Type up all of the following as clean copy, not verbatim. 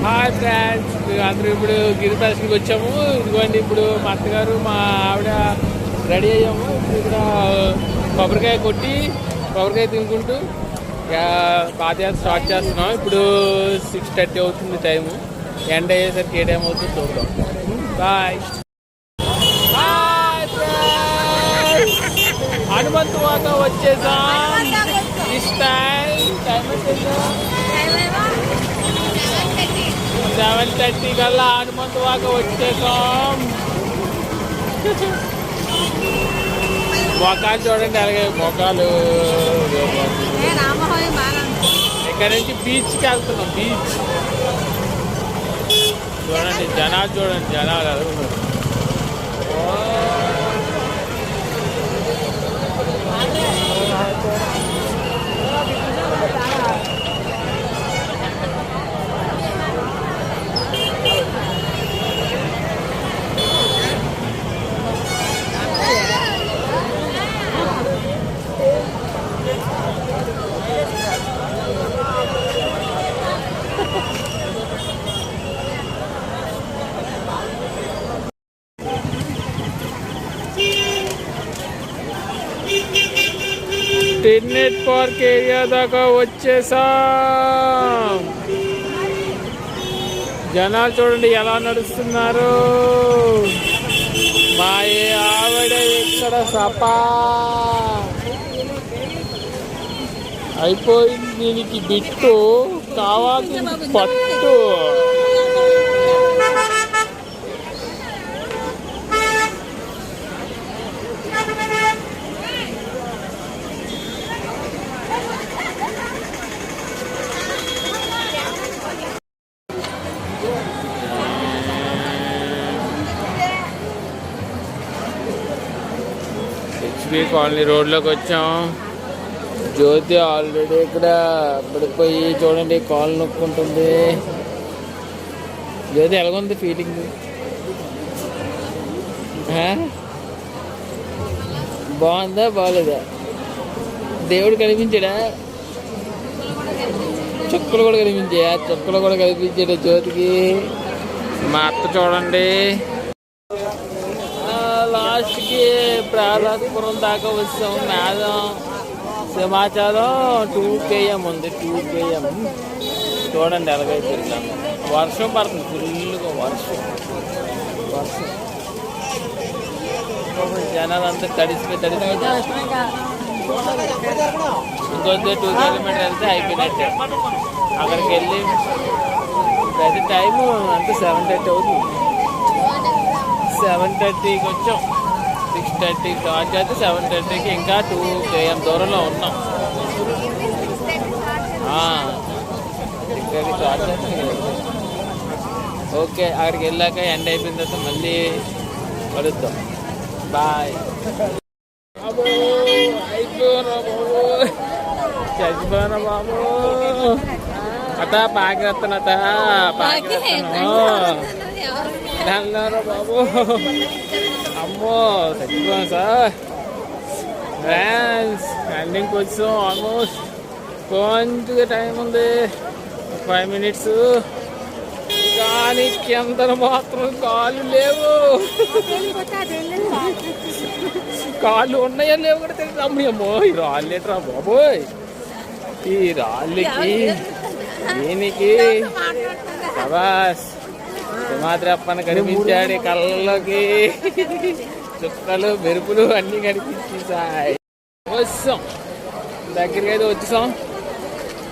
Hi friends, అందరూ ఇప్పుడు గిరి దర్శనకి వచ్చాము. ఇదిగోండి, ఇప్పుడు మా అత్తగారు మా ఆవిడ రెడీ అయ్యాము. ఇక్కడ కొబ్బరికాయ కొట్టి కొబ్బరికాయ తినుకుంటూ పాదయాత్ర స్టార్ట్ చేస్తున్నాం. ఇప్పుడు 6:30 అవుతుంది టైము. ఎండ అయ్యేసరికి ఏ టైం అవుతుంది చూద్దాం. బాయ్. హనుమంతువాక వచ్చేసాం. టైం 7:30 కల్లా హనుమంతువాక వచ్చేసాం. మొఖాలు చూడండి, అలాగే మొఖాలు. ఇక్కడ నుంచి బీచ్కి వెళ్తున్నాం. బీచ్ చూడండి, జనాలు చూడండి, జనాలు అడుగుతున్నారు. టెన్నెట్ పార్క్ ఏరియా దాకా వచ్చేసాం. జనాలు చూడండి ఎలా నడుస్తున్నారు. మా ఆవిడ ఇక్కడ సపా అయిపోయింది. దీనికి బిట్టు కావాల్సిన పట్టు. కాలనీ రోడ్లోకి వచ్చాం. జ్యోతి ఆల్రెడీ ఇక్కడ పడిపోయి చూడండి కాలు నొక్కుంటుంది. జ్యోతి ఎలాగుంది ఫీలింగ్? బాగుందా బాగలేదా? దేవుడు కనిపించాడా? చుక్కలు కూడా కనిపించాయా? చుక్కలు కూడా కనిపించాడు జ్యోతికి. మా అత్త చూడండి. లాస్ట్కి ప్రహ్లాదపురం దాకా వస్తాం. మేడం సమాచారం 2 PM ఉంది. 2 PM చూడండి ఎలాగైతే తిరిగాము. వర్షం పడుతుంది, ఫుల్గా వర్షం. జనాలు అంతా తడిసిపోయి ఇంకొద్ది 2 కిలోమీటర్ వెళ్తే అయిపోయినట్టే. అక్కడికి వెళ్ళి ప్రతి టైము అంతా 7:30 అవుతుంది. 7:30కి వచ్చాం. 6:30 స్టార్ట్ చేస్తే 7:30కి ఇంకా 2 AM దూరంలో ఉన్నాం. 6:30 స్టార్ట్ చేస్తే ఓకే. అక్కడికి వెళ్ళాక ఎండ అయిపోయిన తర్వాత మళ్ళీ కలుద్దాం. బాయ్. అయిపోరా బాబు, చచ్చిపోయినా బాబు. అత పాకిరత్తను అన్నారు బాబు. అమ్మో చచ్చిపోయాం సార్. ఫ్రెండ్స్ ఎండింగ్కి వచ్చాం. ఆల్మోస్ట్ కొంచెం టైం ఉంది, 5 minutes. కానీ కిందలు మాత్రం కాళ్ళు లేవు. కాళ్ళు ఉన్నాయో లేవు కూడా తెలియదు. అమ్మో ఈ రాళ్ళేట్రా బాబోయ్. ఈ రాళ్ళకి దీనికి శబాష్. సింహాద్రి అప్పని కనిపించాడు. కళ్ళలోకి చుక్కలు మెరుపులు అన్నీ కనిపించేసాయి. వచ్చాం, దగ్గరికి అయితే వచ్చేసాం.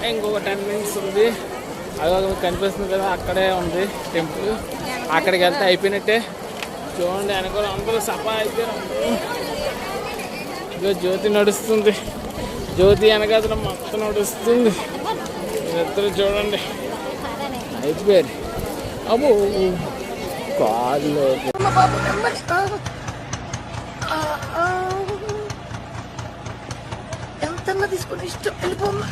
ఇంకొక 10 minutes ఉంది. అది కనిపిస్తుంది కదా, అక్కడే ఉంది టెంపుల్. అక్కడికి వెళ్తే అయిపోయినట్టే. చూడండి వెనకాల అందరూ సఫా అయిపోయారు. ఇదో జ్యోతి నడుస్తుంది. జ్యోతి వెనకాల మొత్తం నడుస్తుంది. ఇద్దరు చూడండి అయిపోయారు. అమ్మో కాళ్ళు ఎంత తీసుకుని ఇష్టం వెళ్ళిపోమ్మా.